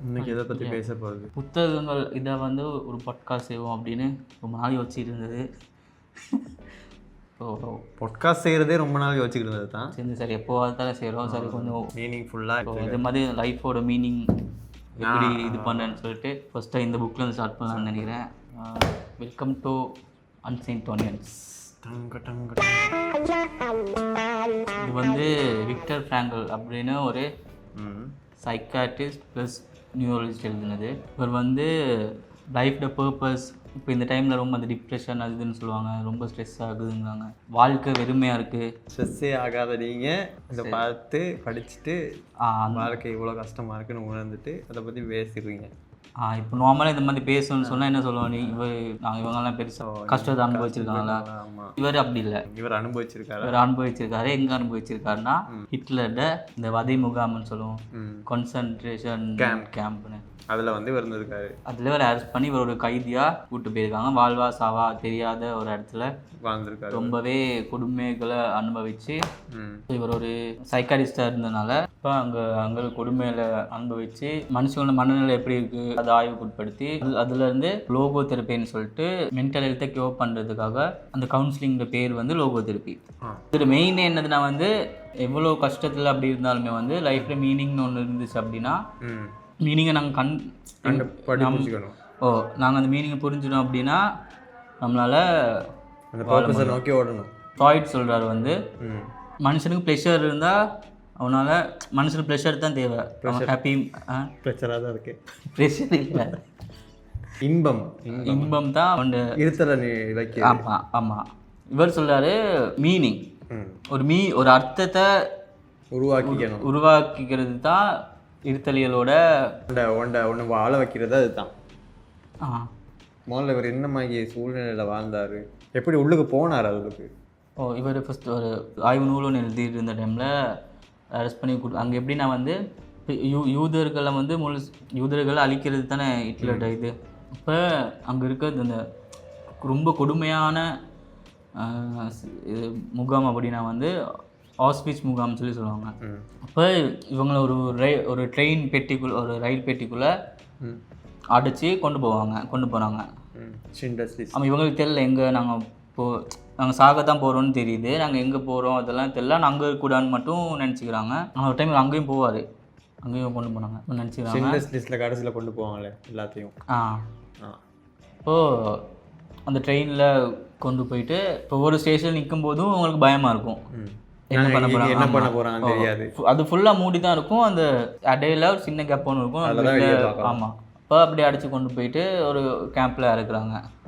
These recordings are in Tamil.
இன்னைக்கு எதை பற்றி பேச போகிறது? புத்தகங்கள் இதை வந்து ஒரு பாட்காஸ்ட் செய்வோம் அப்படின்னு ரொம்ப நாள் யோசிச்சுட்டு இருந்தது. பாட்காஸ்ட் செய்கிறதே ரொம்ப நாள் யோசிச்சுக்கிட்டு இருந்தது தான். சரி சரி எப்போவாது தானே செய்கிறோம். சரி கொஞ்சம் மீனிங்ஃபுல்லாக இது மாதிரி லைஃபோட மீனிங் எப்படி இது பண்ணுறேன்னு சொல்லிட்டு ஃபஸ்ட்டாக இந்த புக்கில் வந்து ஸ்டார்ட் பண்ணலான்னு நினைக்கிறேன். Welcome to ancient onions. இது வந்து விக்டர் ஃப்ராங்கல் அப்படின்னு ஒரு சைக்காட்ரிஸ்ட் ப்ளஸ் நியூரலிஸ்ட் எழுதுனது. இவர் வந்து லைஃப் த பர்பஸ், இப்போ இந்த டைமில் ரொம்ப அந்த டிப்ரெஷன் அது இதுன்னு சொல்லுவாங்க, ரொம்ப ஸ்ட்ரெஸ் ஆகுதுங்கிறாங்க, வாழ்க்கை வெறுமையாக இருக்குது. ஸ்ட்ரெஸ்ஸே ஆகாத நீங்கள் இதை பார்த்து படிச்சுட்டு வாழ்க்கை இவ்வளோ கஷ்டமாக இருக்குன்னு உணர்ந்துட்டு அதை பற்றி பேசிடுவீங்க. இப்போ நார்மலாக இந்த மாதிரி பேசணும்னு சொன்னால் என்ன சொல்லுவோம், நீ இவங்கெல்லாம் பெருசாக கஷ்டத்தை அனுபவிச்சிருக்காங்களா? இவர் அப்படி இல்லை, இவர் அனுபவிச்சிருக்காரு. எங்கே அனுபவிச்சிருக்காருன்னா ஹிட்லரோட இந்த வதை முகாம்னு சொல்லுவோம், கான்சன்ட்ரேஷன் கேம்ப்னு, அதில் வந்து இவர் இருந்திருக்காரு. அதில் இவர் அரெஸ்ட் பண்ணி இவர் ஒரு கைதியாக கூப்பிட்டு போயிருக்காங்க. வாழ்வா சாவா தெரியாத ஒரு இடத்துல வாழ்ந்துருக்காரு. ரொம்பவே கொடுமைகளை அனுபவிச்சு இவர் ஒரு சைக்காரிஸ்டாக இருந்ததுனால இப்போ அங்கே கொடுமையில அனுபவிச்சு மனுஷங்களோட மனநிலை எப்படி இருக்கு அதை ஆய்வுக்கு உட்படுத்தி அதுலேருந்து லோகோ தெரப்பின்னு சொல்லிட்டு மென்டல் ஹெல்த்தை கியூர் பண்ணுறதுக்காக அந்த கவுன்சிலிங்கோட பேர் வந்து லோகோ தெரப்பி. இதில் மெயின் என்னதுன்னா வந்து எவ்வளோ கஷ்டத்தில் அப்படி இருந்தாலுமே வந்து லைஃப்பில் மீனிங்னு ஒன்று இருந்துச்சு அப்படின்னா மீனிங்கை நாங்கள் நாங்கள் அந்த மீனிங்கை புரிஞ்சிடும் அப்படின்னா நம்மளால் நோக்கி ஓடணும். ஃப்ராய்ட் சொல்கிறாரு வந்து மனுஷனுக்கு ப்ளெஷர் இருந்தால் அவனால் மனுஷனுக்கு ப்ளெஷர் தான் தேவை. ஹாப்பி ப்ளெஷராக தான் இருக்கு, ப்ளெஷர் இல்லை, இன்பம் தான் அவன் இருத்தல. ஆமாம் ஆமாம். இவர் சொல்கிறாரு மீனிங் ஒரு அர்த்தத்தை உருவாக்கிக்கிறது தான் இருத்தலியலோட ஒன்று வாழ வைக்கிறது. அதுதான் முதல்ல இவர் என்ன மாதிரி சூழ்நிலையில் வாழ்ந்தார், எப்படி உள்ளுக்கு போனார் அதுக்கு. இவர் ஃபஸ்ட்டு ஒரு ஆய்வு நூல் ஒன்று எழுதிட்டு இருந்த டைமில் அரெஸ்ட் பண்ணி அங்கே எப்படின்னா வந்து யூதர்களை வந்து யூதர்களை அழிக்கிறது தானே ஹிட்லரோட இது. இப்போ அங்கே இருக்கிறது இந்த ரொம்ப கொடுமையான முகாம் அப்படின்னா வந்து ஆஸ்விட்ஸ் முகாம்னு சொல்லி சொல்லுவாங்க. அப்போ இவங்களை ஒரு ட்ரெயின் பெட்டிக்குள்ளே, ஒரு ரயில் பெட்டிக்குள்ளே அடைச்சி கொண்டு போகிறாங்க. ஆமாம், இவங்களுக்கு தெரியல எங்கே நாங்கள் சாகத்தான் போகிறோன்னு தெரியுது, நாங்கள் எங்கே போகிறோம் அதெல்லாம் தெரியல, நாங்கள் அங்கே இருக்கக்கூடாதுன்னு மட்டும் நினச்சிக்கிறாங்க. ஆனால் ஒரு டைம் அங்கேயும் போவார், அங்கேயும் கொண்டு போனாங்க நினச்சிக்கிறாங்க. கடைசியில் கொண்டு போவாங்களே எல்லாத்தையும். இப்போது அந்த ட்ரெயினில் கொண்டு போயிட்டு இப்போ ஒரு ஸ்டேஷன் நிற்கும் போதும் அவங்களுக்கு பயமாக இருக்கும், என்ன பண்ண போகிறாங்க தெரியாது. அது ஃபுல்லாக மூடி தான் இருக்கும், அந்த இடையில ஒரு சின்ன கேப் ஒன்று இருக்கும். ஆமாம், இப்போ அப்படி அடித்து கொண்டு போயிட்டு ஒரு கேம்பில்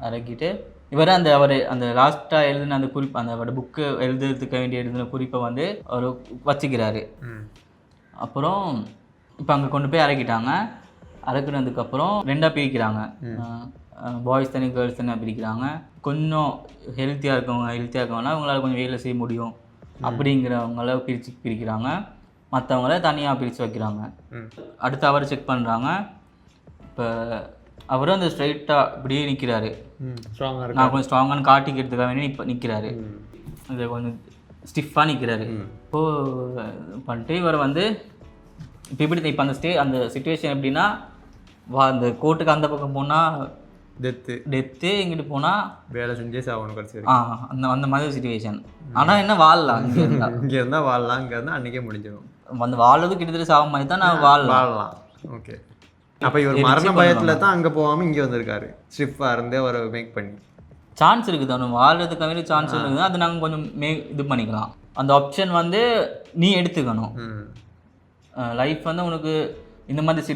இறக்கிட்டு இவர் அந்த லாஸ்ட்டாக எழுதின அந்த குறிப்பு, அந்த புக்கு எழுதுறதுக்கு எழுதின குறிப்பை வந்து அவர் வச்சுக்கிறாரு. அப்புறம் இப்போ அங்கே கொண்டு போய் இறக்குனதுக்கப்புறம் ரெண்டாக பிரிக்கிறாங்க, பாய்ஸ் தனி கேர்ள்ஸ் தனியாக பிரிக்கிறாங்க. கொஞ்சம் ஹெல்த்தியாக இருக்கவங்கன்னா அவங்களால கொஞ்சம் வேலை செய்ய முடியும் அப்படிங்கிறவங்கள பிரிக்கிறாங்க, மற்றவங்கள தனியாக பிரித்து வைக்கிறாங்க. அடுத்து அவரை செக் பண்ணுறாங்க. இப்போ அவரும் அந்த ஸ்ட்ரைட்டாக இப்படியே நிற்கிறாரு, நான் கொஞ்சம் ஸ்ட்ராங்கானு காட்டிக்கிறதுக்காக வேண்டி இப்போ நிற்கிறாரு, இதை கொஞ்சம் ஸ்டிஃபாக நிற்கிறாரு. இப்போது பண்ணிட்டு இவர் வந்து இப்போ அந்த சுச்சுவேஷன் எப்படின்னா அந்த கோர்ட்டுக்கு அந்த பக்கம் போனால் டெத்து, இங்கிட்டு போனால் வேலை செஞ்சே சாகணும் கடைசி. அந்த மாதிரி சுச்சுவேஷன். ஆனால் என்ன வாழலாம், இங்கே இருந்தால் வாழலாம், இங்கே இருந்தால் அன்றைக்கே முடிஞ்சிடும். வந்து வாழறது கிட்டத்தட்ட சாகும் மாதிரி தான் நான் வாழலாம். ஓகே, அப்போ இவர் மரண பயத்தில் தான் அங்கே போகாமல் இங்கே வந்திருக்காரு, ஸ்ட்ரிஃபாக இருந்தே அவரை மேக் பண்ணி. சான்ஸ் இருக்குது, அவனு வாழ்றதுக்காக சான்ஸ் இருக்குது, அது நாங்கள் கொஞ்சம் இது பண்ணிக்கலாம். அந்த ஆப்ஷன் வந்து நீ எடுத்துக்கணும். லைஃப் வந்து உனக்கு இந்த மாதிரி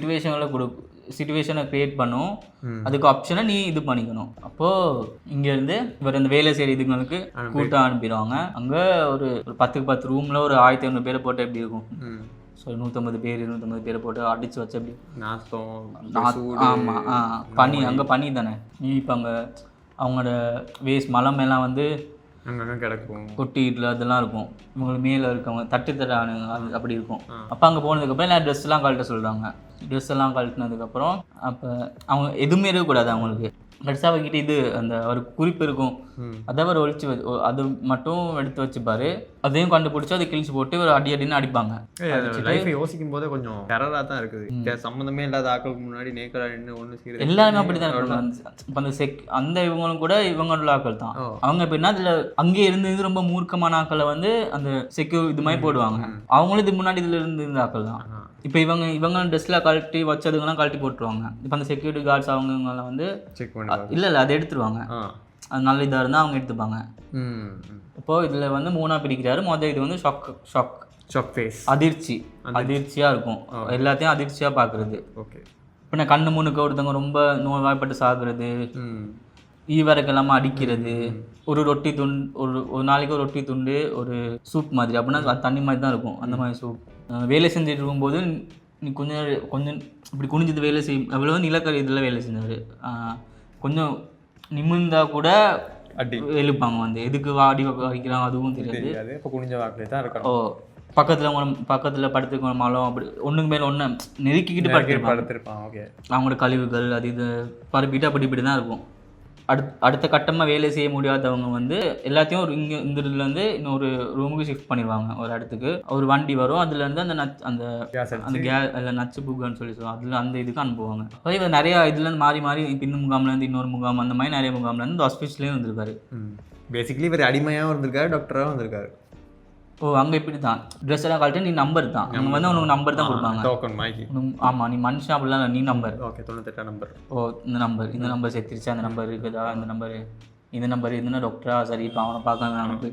சிச்சுவேஷனை க்ரியேட் பண்ணும், அதுக்கு ஆப்ஷனை நீ இது பண்ணிக்கணும். அப்போது இங்கேருந்து இவர் இந்த வேலை செய்கிற இதுங்களுக்கு கூட்டம் அனுப்பிடுவாங்க. அங்கே ஒரு 10 ரூமில் ஒரு 1500 பேரை போட்டு எப்படி இருக்கும், ஸோ 150 பேரை போட்டு அடித்து வச்சு அப்படி ஆமாம் பனி, அங்கே பனி தானே. இப்போ அங்கே அவங்களோட மலமெல்லாம் வந்து அங்கங்கே கிடக்கும், கொட்டிக்கிட்டு அதெல்லாம் இருக்கும். இவங்களுக்கு மேலே இருக்கவங்க தட்டுத்தட்டானுங்க அது அப்படி இருக்கும். அப்போ அங்கே போனதுக்கப்புறம் எல்லாம் ட்ரெஸ்லாம் கழட்ட சொல்கிறாங்க. ட்ரெஸ் எல்லாம் கழட்டினதுக்கப்புறம் அப்போ அவங்க எதுவுமே இருக்கக்கூடாது, அவங்களுக்கு கடைசியாக அவர்கிட்ட இது அந்த ஒரு குறிப்பு இருக்கும், அதை அவர் ஒழிச்சு அது மட்டும் எடுத்து வச்சுப்பாரு. அதையும் கண்டுபிடிச்சி அதை கிழிச்சு போட்டு ஒரு அடின்னு அடிப்பாங்க. லைஃப் யோசிக்கும் போதே கொஞ்சம் டெரரா தான் இருக்குது. சம்மந்தமே இல்லாத ஆட்களுக்கு முன்னாடி நேக்கடா நின்று ஒன்று செய்யறது எல்லாருமே அப்படிதான் இருக்காங்க. இப்போ அந்த அந்த இவங்களும் கூட இவங்களோட ஆட்கள் தான். அவங்க எப்படின்னா இதுல அங்கேயே இருந்து ரொம்ப மூர்க்கமான ஆட்களை வந்து அந்த செக்யூர் இது மாதிரி போடுவாங்க. அவங்களும் இது முன்னாடி இதுல இருந்த ஆட்கள் தான். இப்போ இவங்க ட்ரெஸ்ல கழட்டி வச்சதுங்கெல்லாம் கழட்டி போட்டுருவாங்க. இப்போ அந்த செக்யூரிட்டி கார்ட்ஸ் அவங்கெல்லாம் வந்து இல்லை அதை எடுத்துருவாங்க. அது நல்ல இதாக இருந்தால் அவங்க எடுத்துப்பாங்க. இப்போ இதில் வந்து 3ஆக பிரிக்கிறாரு. முதல் இது வந்து ஷாக் ஃபேஸ், அதிர்ச்சியாக இருக்கும், எல்லாத்தையும் அதிர்ச்சியாக பார்க்குறது. ஓகே. இப்போ நான் கண்ணு முன்னுக்கு ஒருத்தவங்க ரொம்ப நோய்வாய்ப்பட்டு சாகுறது, ஈவரக்கு இல்லாமல் அடிக்கிறது, ஒரு ரொட்டி துண்டு ஒரு நாளைக்கு ஒரு ரொட்டி துண்டு ஒரு சூப் மாதிரி, அப்படின்னா தண்ணி மாதிரி தான் இருக்கும் அந்த மாதிரி சூப். வேலை செஞ்சுட்டு இருக்கும்போது நீ கொஞ்சம் இப்படி குனிஞ்சது வேலை செய்யும். அவ்வளோ நிலக்கரி இதில் வேலை செஞ்சார். கொஞ்சம் நிமிர்ந்தா கூட எழுப்பாங்க வந்து, எதுக்கு வாடி வைக்கிறாங்க அதுவும் தெரியாது. இப்போ குனிஞ்ச வாக்கிலே தான் இருக்கும். பக்கத்தில் படுத்துக்கணும் மலம், அப்படி ஒன்றுக்கு மேலே ஒன்று நெருக்கிக்கிட்டு படுத்துருப்பாங்க. ஓகே. அவங்களோட கழிவுகள் அது இது பரப்பிட்டு இப்படி தான் இருக்கும். அடுத்த கட்டமாக வேலை செய்ய முடியாதவங்க வந்து எல்லாத்தையும் இங்கே இந்த இதுலேருந்து இன்னொரு ரூமுக்கு ஷிஃப்ட் பண்ணிடுவாங்க. ஒரு இடத்துக்கு ஒரு வண்டி வரும், அதுலேருந்து அந்த நச்சு புகான்னு சொல்லி சொல்லுவாங்க, அதில் அந்த இதுக்கு அனுப்புவாங்க. அதே இவர் நிறையா இதுலேருந்து மாறி இப்போ இந்த முகாம்லேருந்து இன்னொரு முகாம், அந்த மாதிரி நிறைய முகாம்லேருந்து இந்த ஹாஸ்பிட்டல்லேயும் வந்திருக்காரு. பேசிக்கலி இவர் அடிமையாகவும் இருந்திருக்காரு, டாக்டராகவும் வந்திருக்காரு. அங்கே இப்படி தான் ட்ரெஸ் எல்லாம் கழட்டி நீ நம்பர் தான், அவங்க வந்து உனக்கு நம்பர் தான் கொடுப்பாங்க. ஆமாம், நீ மனுஷன் அப்படிலாம் நீ நம்பர். Okay, 98 number. இந்த நம்பர் செத்துருச்சு, அந்த நம்பர் இருக்குதா, இந்த நம்பர் இதுன்னா டாக்டரா, சரி இப்போ அவனை பார்க்க நமக்கு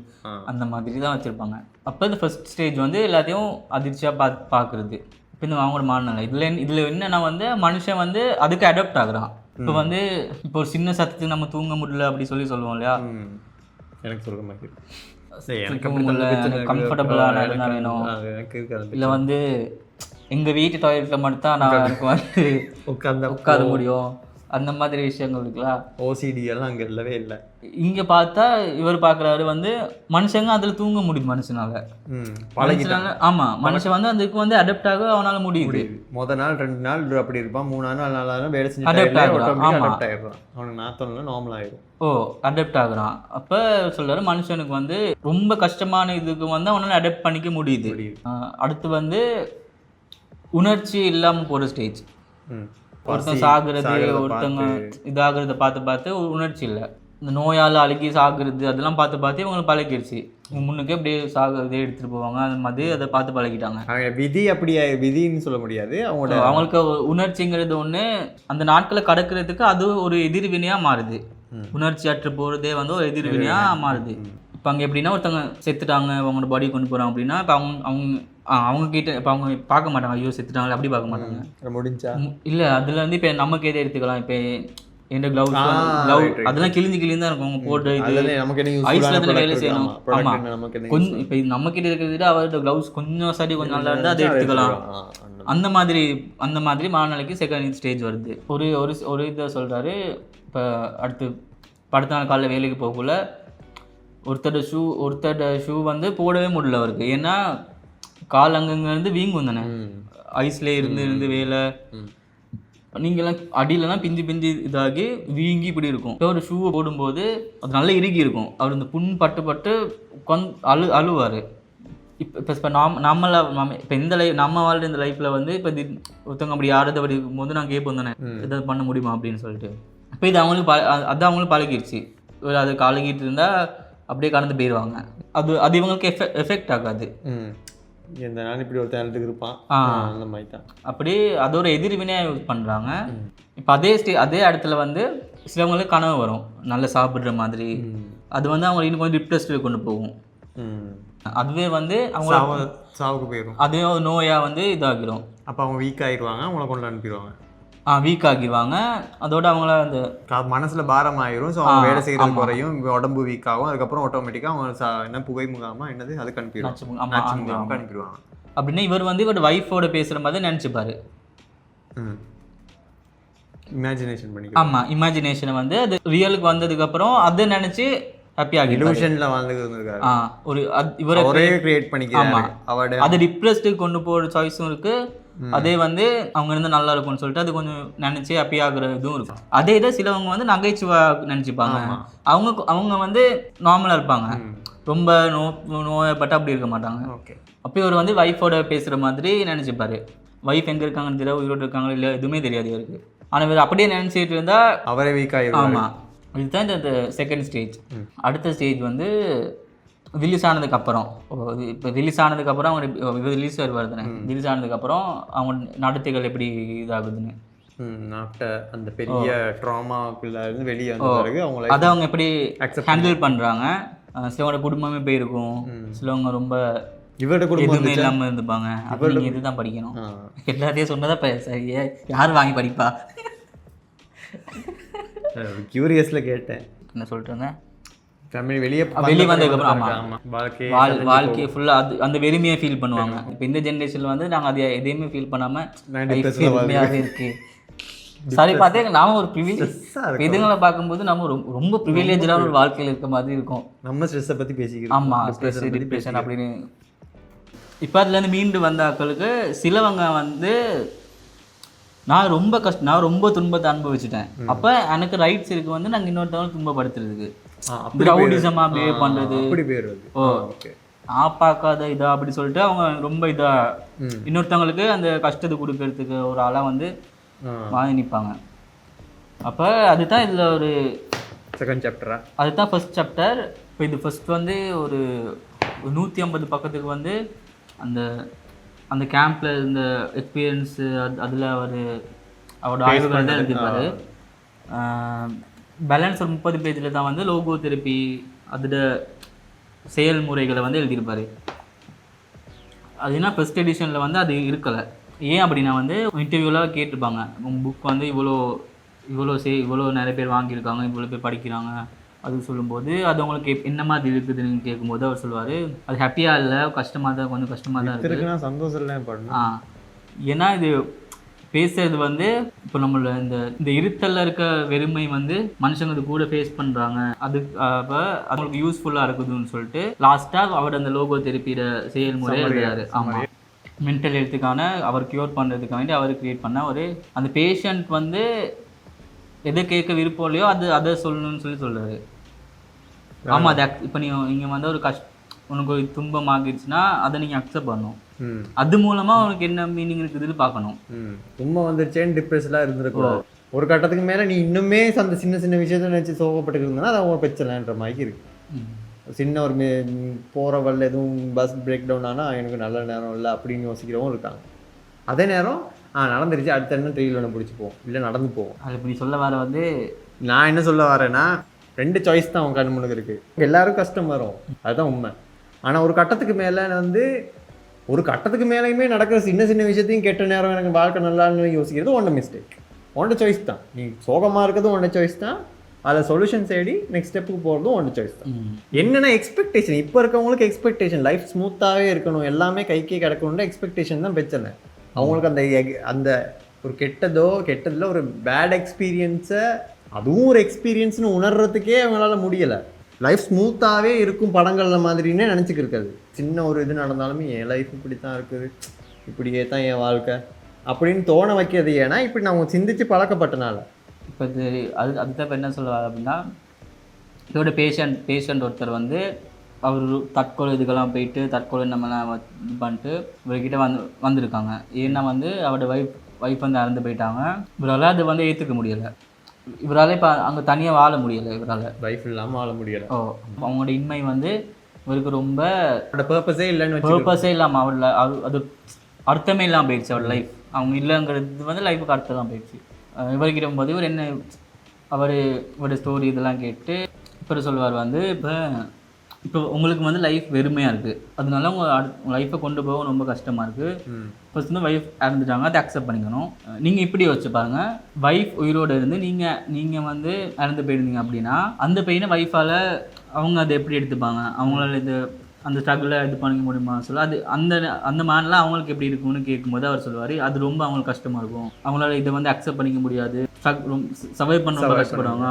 அந்த மாதிரி தான் வச்சுருப்பாங்க. அப்போ இந்த ஃபர்ஸ்ட் ஸ்டேஜ் வந்து எல்லாத்தையும் அதிர்ச்சியாக பார்க்குறது. இப்போ இந்த அவங்களோட மனநிலை இதில் என்னென்னா வந்து மனுஷன் வந்து அதுக்கு அடாப்ட் ஆகுறான். இப்போ வந்து இப்போ ஒரு சின்ன சத்தத்துக்கு நம்ம தூங்க முடியல அப்படி சொல்லுவோம் இல்லையா, எனக்கு சொல்கிற மாதிரி கம்ஃபர்டபுளான இடம் தான் வேணும். இல்லை வந்து எங்கள் வீட்டு டாய்லெட்டில் மட்டும் நான் எனக்கு வந்து உட்கார முடியும், அந்த மாதிரி விஷயங்கள் இருக்குல்ல. ஓசிடி எல்லாம் அங்கே இல்லவே இல்லை. இங்கே பார்த்தா இவர் பார்க்குறாரு வந்து மனுஷங்க அதில் தூங்க முடியும் மனுஷனால. ஆமாம், மனுஷன் வந்து அதுக்கு வந்து அடாப்ட் ஆக அவனால் முடியுது. முதல் நாள் 2 நாள் அப்படி இருப்பான், 3 நாள் வேலை செஞ்சு அடாப்ட் ஆகிடுறான். அவனுக்கு நாத்தம்லாம் நார்மல் ஆகிடும். அடாப்ட் ஆகுறான். அப்போ சொல்கிறாரு மனுஷனுக்கு வந்து ரொம்ப கஷ்டமான இதுக்கு வந்து அவனால் அடாப்ட் பண்ணிக்க முடியுது. அடுத்து வந்து உணர்ச்சி இல்லாமல் போகிற ஸ்டேஜ். ஒருத்தன் சாகுறது, ஒருத்தங்க இதாகிறத பார்த்து உணர்ச்சி இல்லை. இந்த நோயால் அழுகி சாகுறது அதெல்லாம் பார்த்து இவங்களுக்கு பழகிடுச்சு. முன்னுக்கே அப்படியே சாகுறதே எடுத்துகிட்டு போவாங்க, அந்த மாதிரி அதை பார்த்து பழகிட்டாங்க. விதி அப்படியே விதின்னு சொல்ல முடியாது. அவங்களுக்கு உணர்ச்சிங்கிறது ஒன்று அந்த நாட்களை கடக்கிறதுக்கு அது ஒரு எதிர்வினையாக மாறுது. உணர்ச்சி அற்று போகிறதே வந்து ஒரு எதிர்வினையாக மாறுது. இப்போ அங்கே எப்படின்னா ஒருத்தவங்க செத்துட்டாங்க, அவங்களோட பாடி கொண்டு போகிறாங்க அப்படின்னா இப்போ அவங்க கிட்ட இப்போ அவங்க பார்க்க மாட்டாங்க, ஐயோ செத்துட்டாங்களே அப்படி பார்க்க மாட்டாங்க. முடிஞ்சா இல்லை அதில் வந்து இப்போ நமக்கு எதை எடுத்துக்கலாம், இப்போ எந்த க்ளவுஸ் அதெல்லாம் கிழிஞ்சு தான் இருக்கும். அவங்க போட்டு இது ஐஸ்ல தானே வேலை செய்யணும். ஆமாம், கொஞ்சம் இப்போ நம்மக்கிட்ட இருக்கிறத விட அவரோட க்ளவுஸ் கொஞ்சம் சரி கொஞ்சம் நல்லா இருந்தால் அதை எடுத்துக்கலாம். அந்த மாதிரி மனநிலைக்கு செகண்ட் ஸ்டேஜ் வருது. ஒரு இதை சொல்கிறாரு. இப்போ அடுத்த நாள் காலையில் வேலைக்கு போகக்குள்ள ஒருத்தரோட ஷூ வந்து போடவே முடியல அவருக்கு. ஏன்னா கால் அங்கங்கேருந்து வீங்கும் தானே, ஐஸ்லேயே இருந்து வேலை. நீங்கள்லாம் அடியிலலாம் பிஞ்சு இதாகி வீங்கி இப்படி இருக்கும். இப்போ ஒரு ஷூவை போடும்போது அது நல்லா இறுகி இருக்கும். அவர் இந்த புண் பட்டு அழுவார். இப்போ இப்போ இந்த நம்ம வாழ்ற இந்த லைஃப்பில் வந்து இப்போ ஒருத்தவங்க அப்படி யாராவது அப்படி இருக்கும்போது நான் கேட்போம் தானே, எதாவது பண்ண முடியுமா அப்படின்னு சொல்லிட்டு. இப்போ இது அவங்களுக்கு பழகிடுச்சு. அது கலகிட்டு இருந்தால் அப்படியே கடந்து போயிடுவாங்க. அது இவங்களுக்கு எஃபெக்ட் ஆகாது. இந்த நாள் இப்படி ஒருத்தன் இடத்துக்கு இருப்பான், அந்த மாதிரி தான். அப்படி அது ஒரு எதிர்வினையாக யூஸ் பண்ணுறாங்க. இப்போ அதே இடத்துல வந்து சிலவங்களுக்கு கனவு வரும் நல்லா சாப்பிட்ற மாதிரி. அது வந்து அவங்க இன்னும் கொஞ்சம் டிப்ரெஸ்டில் கொண்டு போகும். அதுவே வந்து அவங்க சாவுக்கு போயிடும். அதே ஒரு நோயாக வந்து இதாகிடும். அப்போ அவங்க வீக் ஆகிடுவாங்க, அவங்கள கொண்டு அனுப்பிடுவாங்க. வீக் ஆகிடுவாங்க. அதோட அவங்கள அந்த மனசில் பாரம் ஆயிரும். ஸோ அவங்க வேலை செய்கிறது குறையும், உடம்பு வீக் ஆகும். அதுக்கப்புறம் ஆட்டோமேட்டிக்காக அவங்க என்ன புகை முகாமா என்னது அதுக்கு அனுப்பிடுவாங்க. அப்படின்னா இவர் வந்து இவர் ஒய்ஃபோட பேசுகிற மாதிரி நினச்சிப்பாரு. இமேஜினேஷன் பண்ணி. ஆமாம், இமேஜினேஷனை வந்து அது ரியலுக்கு வந்ததுக்கப்புறம் அதை நினச்சி ஹாப்பியாக இலூஷன்ல வாழ்ந்துருக்காரு. ஒரு இவரை ஒரே கிரியேட் பண்ணிக்கிறாரு. அது டிப்ரெஸ்டு கொண்டு போகிற சாய்ஸும் இருக்குது. அதே வந்து அவங்க இருந்தால் நல்லா இருக்கும்னு சொல்லிட்டு அது கொஞ்சம் நினச்சி ஹாப்பி ஆகுற இதுவும் இருக்கும். அதே இதை சிலவங்க வந்து நகைச்சுவா நினச்சிப்பாங்க. அவங்க வந்து நார்மலாக இருப்பாங்க, ரொம்ப நோயப்பட்டு அப்படி இருக்க மாட்டாங்க. ஓகே. அப்போ இவர் வந்து ஒய்ஃபோட பேசுகிற மாதிரி நினச்சிப்பாரு. ஒய்ஃப் எங்கே இருக்காங்கன்னு தெரியாது, உயிரோடு இருக்காங்களோ இல்லை எதுவுமே தெரியாது இவருக்கு. ஆனால் இவர் அப்படியே நினச்சிட்டு இருந்தால் அவரே வீக் ஆகிடும். ஆமாம், இதுதான் இந்த செகண்ட் ஸ்டேஜ். அடுத்த ஸ்டேஜ் வந்து ரிலீஸ் ஆனதுக்கப்புறம், இப்போ ரிலீஸ் ஆனதுக்கப்புறம் அவங்க ரிலீஸ் வருவார் தானே, ரிலீஸ் ஆனதுக்கப்புறம் அவங்க நடத்தைகள் எப்படி இதாகுதுன்னு, ஆஃப்டர் அந்த பெரிய ட்ராமாக்குள்ள இருந்து வெளியே வந்த பிறகு அதை அவங்க எப்படி ஹேண்டில் பண்ணுறாங்க. சிலவங்களோட குடும்பமே போயிருக்கும், சிலவங்க ரொம்ப இவரோட குடும்பம் எதுவுமே இல்லாமல் இருந்துப்பாங்க. அப்போ நீங்கள் இதுதான் படிக்கணும். எல்லாத்தையும் சொன்னதான் இப்போ சரியா யார் வாங்கி படிப்பா? கியூரியஸில் கேட்டேன், என்ன சொல்லிட்டு இருந்தேன். வெளியே வந்ததுக்கப்புறம் வாழ்க்கையை ஃபுல்லாக அந்த வெறுமையாக ஃபீல் பண்ணுவாங்க. இப்போ இந்த ஜென்ரேஷனில் வந்து நாங்கள் அதை எதையுமே ஃபீல் பண்ணாமல் இருக்கு. சரி பார்த்தே நாம ஒரு ப்ரிவிலேஜ் இதுங்களை பார்க்கும்போது நம்ம ரொம்ப ப்ரிவிலேஜான ஒரு வாழ்க்கையில் இருக்க மாதிரி இருக்கும். நம்ம ஸ்ட்ரெஸ்ஸை பற்றி பேசிக்கிறோம். ஆமாம், ஸ்ட்ரெஸ் டிப்ரெஷன் அப்படின்னு. இப்போ அதுலேருந்து மீண்டு வந்த ஆட்களுக்கு சிலவங்க வந்து நான் ரொம்ப துன்பத்தை அனுபவிச்சுட்டேன், அப்போ எனக்கு ரைட்ஸ் இருக்கு வந்து நாங்கள் இன்னொருத்தவங்க துன்பப்படுத்துறதுக்கு, ரவுடிசமாக பிஹேவ் பண்ணுறது, நான் பார்க்காத இதா அப்படி சொல்லிட்டு அவங்க ரொம்ப இதாக இன்னொருத்தவங்களுக்கு அந்த கஷ்டத்தை கொடுக்கறதுக்கு ஒரு ஆளாக வந்து வாங்கி நிற்பாங்க. அப்போ அதுதான் இதில் ஒரு செகண்ட் சாப்டரா, அதுதான் ஃபர்ஸ்ட் சாப்டர். இப்போ இது ஃபர்ஸ்ட் வந்து ஒரு 150 பக்கத்துக்கு வந்து அந்த அந்த கேம்பில் இந்த எக்ஸ்பீரியன்ஸு அதில் அவரோட ஆய்வுகள் தான் எழுதியிருப்பார். பேலன்ஸ் ஒரு 30 பேஜில் தான் வந்து லோகோ தெரப்பி அதோட செயல்முறைகளை வந்து எழுதியிருப்பார். அதுனா ஃபர்ஸ்ட் எடிஷனில் வந்து அது இருக்கலை. ஏன் அப்படின்னா வந்து இன்டர்வியூலாம் கேட்டிருப்பாங்க, உங்கள் புக் வந்து இவ்வளோ நிறைய பேர் வாங்கியிருக்காங்க, இவ்வளோ பேர் படிக்கிறாங்க அது சொல்லும்போது அது அவங்களுக்கு என்ன மாதிரி இருக்குதுன்னு கேட்கும்போது அவர் சொல்லுவார், அது ஹாப்பியாக இல்லை, கஷ்டமாக தான், கொஞ்சம் கஷ்டமாக தான் இருக்குது, சந்தோஷம் இல்லை. ஏன்னா இது பேசுறது வந்து இப்போ நம்மள இந்த இருத்தல்ல இருக்க வெறுமை வந்து மனுஷங்க அது கூட ஃபேஸ் பண்ணுறாங்க, அது அப்போ அவங்களுக்கு யூஸ்ஃபுல்லாக இருக்குதுன்னு சொல்லிட்டு லாஸ்ட்டாக அவர் அந்த லோகோ தெரப்பியோட செயல்முறை எழுதுறாரு. ஆமாம், மென்டல் ஹெல்த்துக்கான அவர் க்யூர் பண்ணுறதுக்கு வேண்டி அவர் க்ரியேட் பண்ண ஒரு அந்த பேஷண்ட் வந்து எதை கேட்க விருப்பம் இல்லையோ அதை சொல்லணும்னு சொல்கிறாரு. ஆமாம், அது இப்போ நீங்கள் வந்து ஒரு உனக்கு ஒரு துன்பம் ஆகிடுச்சுன்னா அதை நீங்கள் அக்செப்ட் பண்ணணும், அது மூலமாக உனக்கு என்ன மீனிங் இருக்குதுன்னு பார்க்கணும். துன்பம் வந்துருச்சேன்னு டிப்ரெஷனாக இருந்திருக்கூடாது. ஒரு கட்டத்துக்கு மேலே நீ இன்னுமே அந்த சின்ன சின்ன விஷயத்த நினச்சி சோகப்பட்டு இருந்தனா அது அவங்க பிரச்சனைன்ற மாதிரி இருக்கு. சின்ன ஒரு போகிற வரல எதுவும் பஸ் பிரேக் டவுன் ஆனால் எனக்கு நல்ல நேரம் இல்லை அப்படின்னு யோசிக்கிறவங்க இருக்காங்க. அதே நேரம் நடந்துருச்சு, அடுத்த என்ன ட்ரெயில் ஒன்று பிடிச்சி போவோம், இல்லை நடந்து போவோம். அது இப்படி சொல்ல வர வந்து நான் என்ன சொல்ல வரேன்னா 2 சாய்ஸ் தான் அவங்க கண் முன்னுக்கு இருக்குது. எல்லாரும் கஷ்டம் வரும், அதுதான் உண்மை. ஆனால் ஒரு கட்டத்துக்கு மேலே வந்து ஒரு கட்டத்துக்கு மேலேயுமே நடக்கிற சின்ன சின்ன விஷயத்தையும் கெட்ட நேரம் எனக்கு வாழ்க்கை நல்லான்னு யோசிக்கிறது ஒன்றை மிஸ்டேக். ஒன்றை சாய்ஸ் தான். நீ சோகமாக இருக்கிறதும் ஒன்றை சாய்ஸ் தான், அதில் சொல்யூஷன் தேடி நெக்ஸ்ட் ஸ்டெப்புக்கு போகிறதும் ஒன்று சாய்ஸ் தான். என்னென்ன எக்ஸ்பெக்டேஷன் இப்போ இருக்கவங்களுக்கு எக்ஸ்பெக்டேஷன் லைஃப் ஸ்மூத்தாகவே இருக்கணும், எல்லாமே கைக்கே கிடக்கணுன்ற எக்ஸ்பெக்டேஷன் தான் பிரச்சனை. அவங்களுக்கு அந்த ஒரு கெட்டதில் ஒரு பேட் எக்ஸ்பீரியன்ஸை அதுவும் ஒரு எக்ஸ்பீரியன்ஸ்னு உணர்றதுக்கே அவங்களால முடியலை. லைஃப் ஸ்மூத்தாகவே இருக்கும் படங்களில் மாதிரின்னே நினச்சிக்கு இருக்காது. சின்ன ஒரு இது நடந்தாலுமே என் லைஃப் இப்படி தான் இருக்குது, இப்படியே தான் என் வாழ்க்கை அப்படின்னு தோண வைக்கிறது. ஏன்னா இப்படி நான் சிந்திச்சு பழக்கப்பட்டனால. இப்போ அதுதான் இப்போ என்ன சொல்லுவாங்க அப்படின்னா, இதோட பேஷண்ட் ஒருத்தர் வந்து அவர் தற்கொலை இதுக்கெல்லாம் போயிட்டு தற்கொலை நம்மலாம் இது பண்ணிட்டு இவர்கிட்ட வந்திருக்காங்க. ஏன்னா வந்து அவரோட ஒய்ஃப் வந்து இறந்து போயிட்டாங்க. இவரால் அது வந்து ஏற்றுக்க முடியலை. இவரால் இப்போ அங்கே தனியாக வாழ முடியலை, இவரால் லைஃப் இல்லாமல் வாழ முடியலை. அவங்களோட இன்மை வந்து இவருக்கு ரொம்ப பர்பஸே இல்லாமல் அவரோட அது அர்த்தமே இல்லாமல் போயிடுச்சு. அவரோட லைஃப் அவங்க இல்லைங்கிறது வந்து லைஃபுக்கு அர்த்தம் போயிடுச்சு. இவர்கிட்ட போது இவர் என்ன இவரோட ஸ்டோரி இதெல்லாம் கேட்டு இப்போ சொல்லுவார் வந்து இப்போ உங்களுக்கு வந்து லைஃப் வெறுமையாக இருக்குது, அதனால உங்கள் லைஃப்பை கொண்டு போக ரொம்ப கஷ்டமாக இருக்குது. ஃபர்ஸ்ட் வந்து ஒய்ஃப் இறந்துட்டாங்க, அதை அக்செப்ட் பண்ணிக்கணும். நீங்கள் இப்படி வச்சு பாருங்கள், ஒய்ஃப் உயிரோடு இருந்து நீங்கள் வந்து இறந்து போயிருந்தீங்க அப்படின்னா அந்த பெயினை ஒய்ஃபால் அவங்க அதை எப்படி எடுத்துப்பாங்க, அவங்களால அந்த ஸ்ட்ரகிளை இது பண்ணிக்க முடியுமா சொல்ல, அது அந்த மேனெலாம் அவங்களுக்கு எப்படி இருக்கும்னு கேட்கும்போது அவர் சொல்லுவார், அது ரொம்ப அவங்களுக்கு கஷ்டமாக இருக்கும், அவங்களால இதை வந்து அக்செப்ட் பண்ணிக்க முடியாது, சர்வை பண்ண ரொம்ப கஷ்டப்படுவாங்க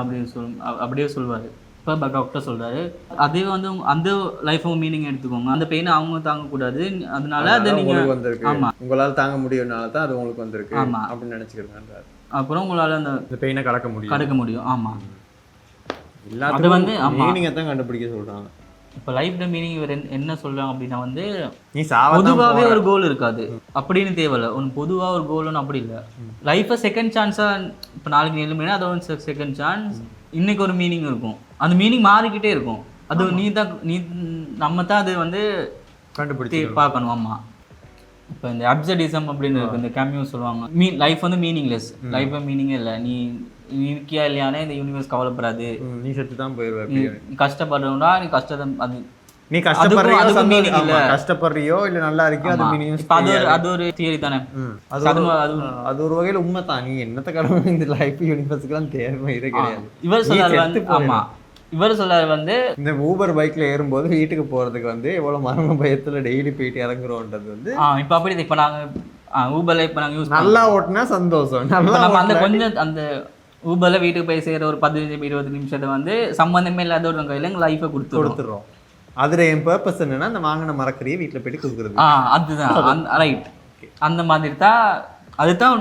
அப்படியே சொல்லுவார். இப்போ டாக்டர் சொல்கிறாரு அதே வந்து அந்த லைஃபும் மீனிங் எடுத்துக்கோங்க, அந்த பெயினை அவங்க தாங்கக்கூடாது, அதனால அதை நீங்கள் வந்திருக்கு. ஆமாம், உங்களால் தாங்க முடியும்னால தான் அது உங்களுக்கு வந்திருக்கு. ஆமாம் அப்படின்னு நினச்சிக்கிறேன். அப்புறம் உங்களால் அந்த பெயினை கடக்க முடியும். ஆமாம், அது வந்து மீனிங்கை தான் கண்டுபிடிக்க சொல்கிறாங்க. இப்போ லைஃப்ல மீனிங் இவர் என்ன சொல்கிறாங்க அப்படின்னா வந்து நீ பொதுவாகவே ஒரு கோல் இருக்காது அப்படின்னு தேவையில்லை, ஒன்று பொதுவாக ஒரு கோல்னு அப்படி இல்லை. லைஃப்பை செகண்ட் சான்ஸாக இப்போ நாளைக்கு நீ எழுமினா அது ஒரு செகண்ட் சான்ஸ், இன்னைக்கு ஒரு மீனிங் இருக்கும், அந்த மீனிங் மாறிக்கிட்டே இருக்கும். அது நம்ம தான் அது வந்து கண்டுபிடிச்சி பார்க்கணும். ஆமாம், இப்போ இந்த அப்சர்டிசம் அப்படின்னு இருக்கு, இந்த கேமியூ சொல்லுவாங்க, லைஃப் வந்து மீனிங்லெஸ், லைஃப் மீனிங்கே இல்லை, நீ இருக்கியா இல்லையானே இந்த யூனிவர்ஸ் கவலைப்படாது, நீ செத்து தான் போயிடுவ, நீ கஷ்டப்படுறா நீ கஷ்டத்தை அது நீ கஷ்டப்படுறியோ இல்ல நல்லா இருக்கியோ அது மீனிங். அது ஒரு தியரி தானே, அது ஒரு வகையில உண்மை தான். நீ என்னத்த கடமை இந்த லைஃப் யூனிவர்ஸ்க்குலாம் தேவை இது கிடையாது. இவர் சொல்றாரு வந்து ஆமா, இவர் சொல்றாரு வந்து இந்த ஊபர் பைக்ல ஏறும்போது வீட்டுக்கு போறதுக்கு வந்து எவ்வளவு மரண பயத்துல டெய்லி போயிட்டு இறங்குறோன்றது வந்து இப்ப அப்படி இப்ப நாங்க ஊபர்ல இப்ப நாங்க யூஸ் நல்லா ஓட்டினா சந்தோஷம், நல்லா அந்த கொஞ்சம் அந்த ஊபர்ல வீட்டுக்கு போய் சேர ஒரு 15-20 நிமிஷத்தை வந்து சம்பந்தமே இல்லாத ஒரு கையில எங்க லைஃபை கொடுத்துறோம். அதுல என் பர்பஸ் என்னன்னா அந்த வாங்கின மரக்கறியை வீட்டுல போயிட்டு கொடுக்குறது. அதுதான் ரைட், அந்த மாதிரி தான், அதுதான்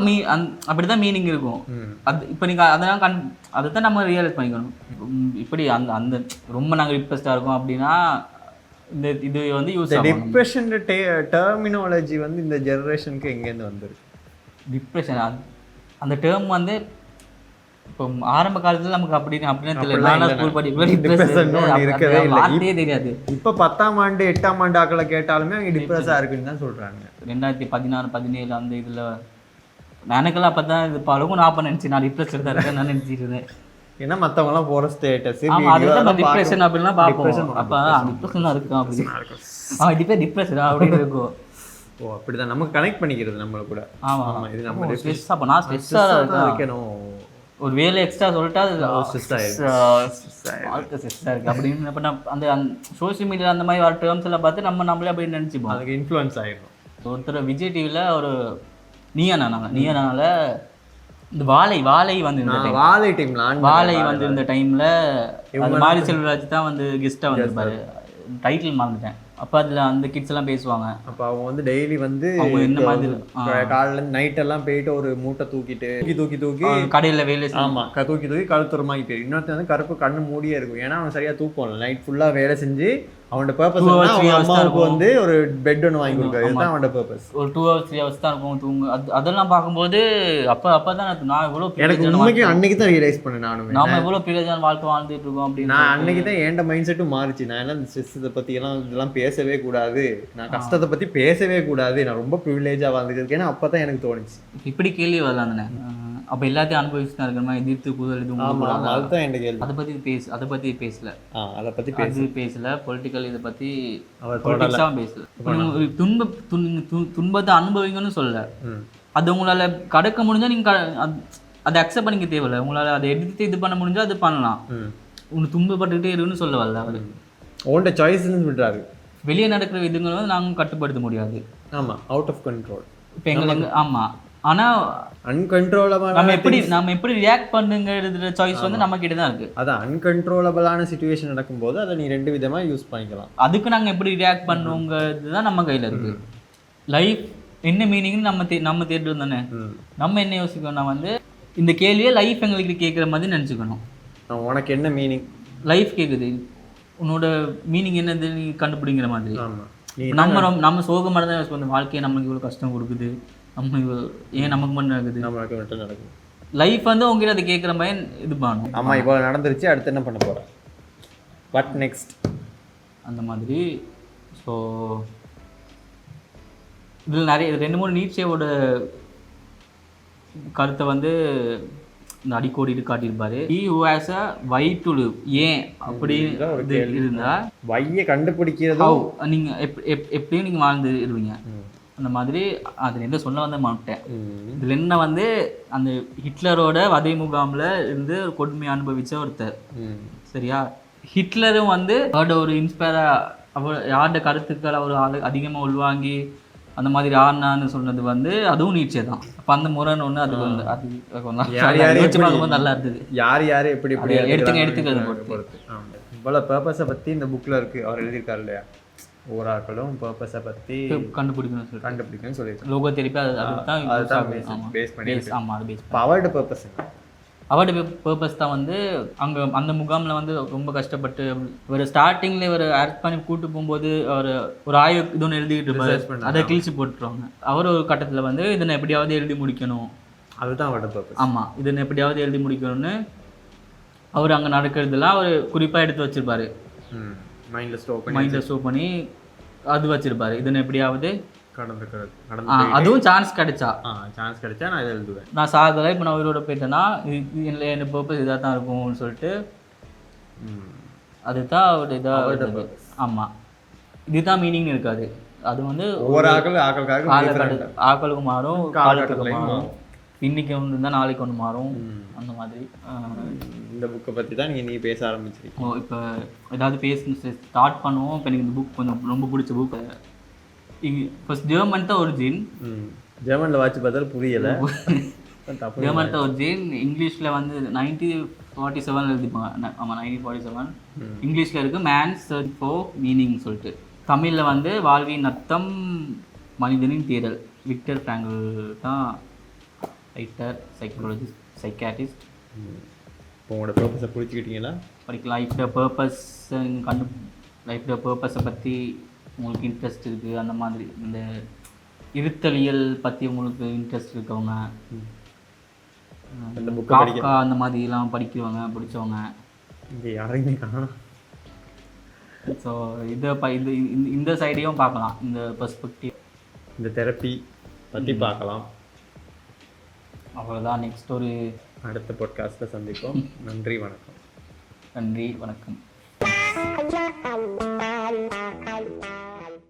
அப்படிதான் மீனிங் இருக்கும். அது இப்போ நீங்கள் அதெல்லாம் அதுதான் நம்ம ரியலைஸ் பண்ணிக்கணும். இப்படி அந்த அந்த ரொம்ப நாங்கள் டிப்ரெஸ்டாக இருக்கோம் அப்படின்னா இந்த இது வந்து யூஸ் டிப்ரெஷன் டெர்மினாலஜி வந்து இந்த ஜெனரேஷனுக்கு எங்கேருந்து வந்துருக்கு? டிப்ரெஷன் அந்த டேர்ம் வந்து இப்போ ஆரம்ப காலத்துல நமக்கு அப்படின்னு தெரியல, ஸ்கூல் படிக்கவே தெரியாது. இப்போ 10ஆம் ஆண்டு 8ஆம் ஆண்டு ஆக்களை கேட்டாலுமே அவங்க டிப்ரெஸ்ஸாக இருக்குன்னு தான் சொல்றாங்க. 2016-17 அந்த இதுல எனக்கெல்லாம் அப்போ தான் இது பழகும் நான் நினச்சி நான் டிப்ரெஷன் தான் இருக்கேன் நான் நினச்சிட்டு இருந்தேன். ஏன்னா மற்றவங்களாம் போகிற ஸ்டேட்டஸ் டிப்ரெஷன் அப்படின்லாம் பார்ப்போம், அப்போ டிப்ரெஷன் இருக்கும் அப்படின்னு டிப்ரெஷன் அப்படின்னு இருக்கும். ஓ அப்படிதான் நமக்கு கனெக்ட் பண்ணிக்கிறது நம்மள கூட. ஆமாம், இது நம்ம ஸ்ட்ரெஸ். அப்போ நான் ஸ்ட்ரெஸ்ஸாக இருக்கணும், ஒரு வேலை எக்ஸ்ட்ரா சொல்லிட்டா ஸ்ட்ரெஸ்ஸாக இருக்குது அப்படின்னு. இப்போ அந்த சோஷியல் மீடியா அந்த மாதிரி வர டேர்ம்ஸ் எல்லாம் பார்த்து நம்மளே அப்படி நினச்சிப்போம், அதுக்கு இன்ஃப்ளூயன்ஸ் ஆகிடும். ஒருத்தர் விஜய் டிவியில் ஒரு நீயானால இந்த வாழை வந்து வாழை வந்து இந்த டைமில் மாரி செல்வராஜ் தான் வந்து கெஸ்ட்டாக வந்திருப்பாரு, டைட்டில் மறந்துட்டேன். அப்போ அதில் அந்த கிட்ஸ் எல்லாம் பேசுவாங்க. அப்போ அவங்க வந்து டெய்லி வந்து என்ன மாதிரி காலைல நைட் எல்லாம் போயிட்டு ஒரு மூட்டை தூக்கி கடையில் வேலை. ஆமாம், தூக்கி கழுத்துறமாக்கி போயிடும். இன்னொருத்த வந்து கருப்பு கண்ணு மூடியே இருக்கும், ஏன்னா அவன் சரியாக தூக்கம் நைட் ஃபுல்லாக வேலை செஞ்சு அவனோட பர்பஸ் அம்மாவுக்கு வந்து ஒரு பெட் ஒன்று வாங்கி கொடுக்குறது, இதுதான் அவனோட பர்பஸ். ஒரு 2 hours 3 hours தான் இருக்கும் தூங்கு. அதெல்லாம் பார்க்கும்போது அப்போ தான் நான் எவ்வளோ எனக்கு உண்மைக்கு அன்னைக்கு தான் ரியலைஸ் பண்ணேன், நாம எவ்வளோ பிரியோஜன வாழ்க்கை வாழ்ந்துட்டு இருக்கோம் அப்படின்னு. நான் அன்னைக்கு தான் என் மைண்ட் செட்டும் மாறிச்சு. நான் எல்லாம் ஸ்ட்ரெஸ் இதை பற்றி இதெல்லாம் பேசவே கூடாது, நான் கஷ்டத்தை பற்றி பேசவே கூடாது, நான் ரொம்ப ப்ரிவிலேஜாக வாழ்ந்துருக்கு. ஏன்னா அப்போ தான் எனக்கு தோணுச்சு இப்படி கேள்வி வரலாம் தானே. அப்போ எல்லாத்தையும் அனுபவிச்சு தான் இருக்கிற மாதிரி எதிர்த்து கூதல் இது அதுதான் என் கேள்வி. அதை பற்றி பேசல பொலிட்டிக்கல் இதை பற்றி பேசல. துன்பத்தை அனுபவிங்கன்னு சொல்லல, அது உங்களால் கடக்க முடிஞ்சா நீங்கள் அதை அக்செப்ட் பண்ணிக்க தேவையில்லை. உங்களால் அதை எடுத்து இது பண்ண முடிஞ்சா அது பண்ணலாம். உங்களுக்கு துன்பப்பட்டுக்கிட்டே இருக்குன்னு சொல்ல வரல, அவர் உன்ட சாய்ஸ்ன்னு சொல்றாரு. வெளியே நடக்கிற இதுங்களை வந்து நாங்கள் கட்டுப்படுத்த முடியாது. ஆமாம், அவுட் ஆஃப் கண்ட்ரோல். இப்போ எங்களுக்கு ஆமாம், ஆனால் அன்கண்ட்ரோலபிள் நம்ம எப்படி ரியாக்ட் பண்ணுங்கிறது சாய்ஸ் வந்து நம்ம கிட்ட தான் இருக்குது. அதான் அன்கண்ட்ரோலபிளான சிச்சுவேஷன் நடக்கும்போது அதை நீ 2 விதமாக யூஸ் பண்ணிக்கலாம். அதுக்கு நாங்கள் எப்படி ரியாக்ட் பண்ணுங்கிறது தான் நம்ம கையில் இருக்குது. லைஃப் என்ன மீனிங்னு நம்ம தேடுறோம் தானே. நம்ம என்ன யோசிக்கணும்னா வந்து இந்த கேள்வியை லைஃப் எங்களுக்கு கேட்குற மாதிரி நினச்சிக்கணும். உனக்கு என்ன மீனிங் லைஃப் கேட்குது, உன்னோட மீனிங் என்னது நீ கண்டுபிடிங்கிற மாதிரி. நம்ம சோகமாக தான் யோசிப்போம், வாழ்க்கையை நம்மளுக்கு இவ்வளோ கஷ்டம் கொடுக்குது, ஏன் நமக்கு மட்டும் நடக்குது. லைஃப் வந்து உங்ககிட்ட அதை கேட்குற மாதிரி இது பண்ணும். ஆமாம், இப்போ நடந்துருச்சு, அடுத்து என்ன பண்ண போகிறேன், வாட் நெக்ஸ்ட், அந்த மாதிரி. ஸோ இதில் நிறைய 2-3 நீட்சேவோட கருத்தை வந்து இந்த அடிக்கோடிட்டு காட்டியிருப்பாரு. He who has a why to live, ஏன் அப்படி இருந்தா வையை கண்டுபிடிக்கிறது நீங்கள் எப்படியும் நீங்கள் வாழ்ந்து இருவீங்க அந்த மாதிரி. அதில் என்ன சொல்ல வந்த மாட்டேன். இதில் என்ன வந்து அந்த ஹிட்லரோட வதை முகாமில் இருந்து ஒரு கொடுமையை அனுபவித்த ஒருத்தர், சரியா. ஹிட்லரும் வந்து அவரோட ஒரு இன்ஸ்பயராக அவர் யாரோட கருத்துக்கள் அவர் அதிகமாக உள்வாங்கி அந்த மாதிரி ஆனான்னு சொன்னது வந்து அதுவும் நீச்சே தான். அப்போ அந்த முறைன்னு ஒன்று அதுக்கு வந்து அது யோசிச்சு பார்க்கும்போது நல்லா இருந்தது. யார் எப்படி எடுத்துக்கிறது பொறுத்து. இவ்வளோ பர்பஸை பற்றி இந்த புக்கில் இருக்குது. அவர் எழுதியிருக்காரு இல்லையா, ஒவ்வொரு ஆட்களும் பர்பஸை பற்றி கண்டுபிடிக்கணும்னு சொல்லியிருக்காங்க. லோகோ திருப்பி அதுதான் பேஸ் பண்ணி. ஆமாம், அது பேஸ். அவரோட பர்பஸ் அவரோட பர்பஸ் தான் வந்து அங்கே அந்த முகாமில் வந்து ரொம்ப கஷ்டப்பட்டு ஒரு ஸ்டார்டிங்கில் இவர் ஆக்ட் பண்ணி கூட்டு போகும்போது ஒரு ஆய்வு இது ஒன்று எழுதிக்கிட்டு இருப்பாரு, அதை கிழிச்சு போட்டுருவாங்க. அவர் ஒரு கட்டத்தில் வந்து இதனை எப்படியாவது எழுதி முடிக்கணும், அதுதான் அவரோட பர்பஸ். ஆமாம், இதனை எப்படியாவது எழுதி முடிக்கணும்னு அவர் அங்கே நடக்கிறதுலாம் அவர் குறிப்பாக எடுத்து வச்சிருப்பாரு. மைண்டில் ஸ்டோர் பண்ணி அது வச்சிருப்பாரு. இதனை எப்படியாவது அதுவும் சான்ஸ் கிடைச்சா நான் இதை எழுதுவேன். நான் சாகலை, இப்போ நான் உயிரோட போயிட்டேன்னா என் பர்பஸ் இதாக தான் இருக்கும்னு சொல்லிட்டு அதுதான் அவரோட இதாக. ஆமாம், இதுதான் மீனிங்னு இருக்காது. அது வந்து ஒவ்வொரு ஆக்களுக்கு மாறும், காலத்துக்கு மாறும். இன்னைக்கு ஒன்று இருந்தால் நாளைக்கு ஒன்று மாறும். அந்த மாதிரி இந்த புக்கை பற்றி தான் நீங்கள் பேச ஆரம்பிச்சிருக்கீங்க. இப்போ ஏதாவது பேச ஸ்டார்ட் பண்ணுவோம். இப்போ எனக்கு இந்த புக் கொஞ்சம் ரொம்ப பிடிச்ச புக். ஃபர்ஸ்ட் ஜெர்மன் தான் ஒரிஜின். ஜெர்மனில் வாட்சி பார்த்தாலும் புரியலை. ஜெர்மன் தான் ஒரிஜின். இங்கிலீஷில் வந்து 1947 எழுதிப்பாங்க. ஆமாம், 1947 இங்கிலீஷில் இருக்குது. மேன் சர்ச் ஃபார் மீனிங் சொல்லிட்டு. தமிழில் வந்து வாழ்வின் அர்த்தம் மனிதனின் தேடல். விக்டர் ஃப்ராங்கல் தான் ரைட்டர், சைக்காலஜிஸ்ட், சைக்காட்ரிஸ்ட். இப்போ உங்களோட பர்பஸை பிடிச்சிக்கிட்டீங்களா? படிக்கலாம். லைஃப் பர்பஸை பற்றி உங்களுக்கு இன்ட்ரெஸ்ட் இருக்குது, அந்த மாதிரி இந்த இருத்தலியல் பற்றி உங்களுக்கு இன்ட்ரெஸ்ட் இருக்கவங்க, காக்கா அந்த மாதிரிலாம் பிடிச்சவங்க இங்கே யாரையுமே காணோம். ஸோ இந்த சைடையும் பார்க்கலாம். இந்த பெர்ஸ்பெக்டிவ், இந்த தெரப்பி பற்றி பார்க்கலாம். அவ்வளோதான். நெக்ஸ்ட் ஒரு அடுத்த பாட்காஸ்ட்டில் சந்திப்போம். நன்றி, வணக்கம். நன்றி, வணக்கம்.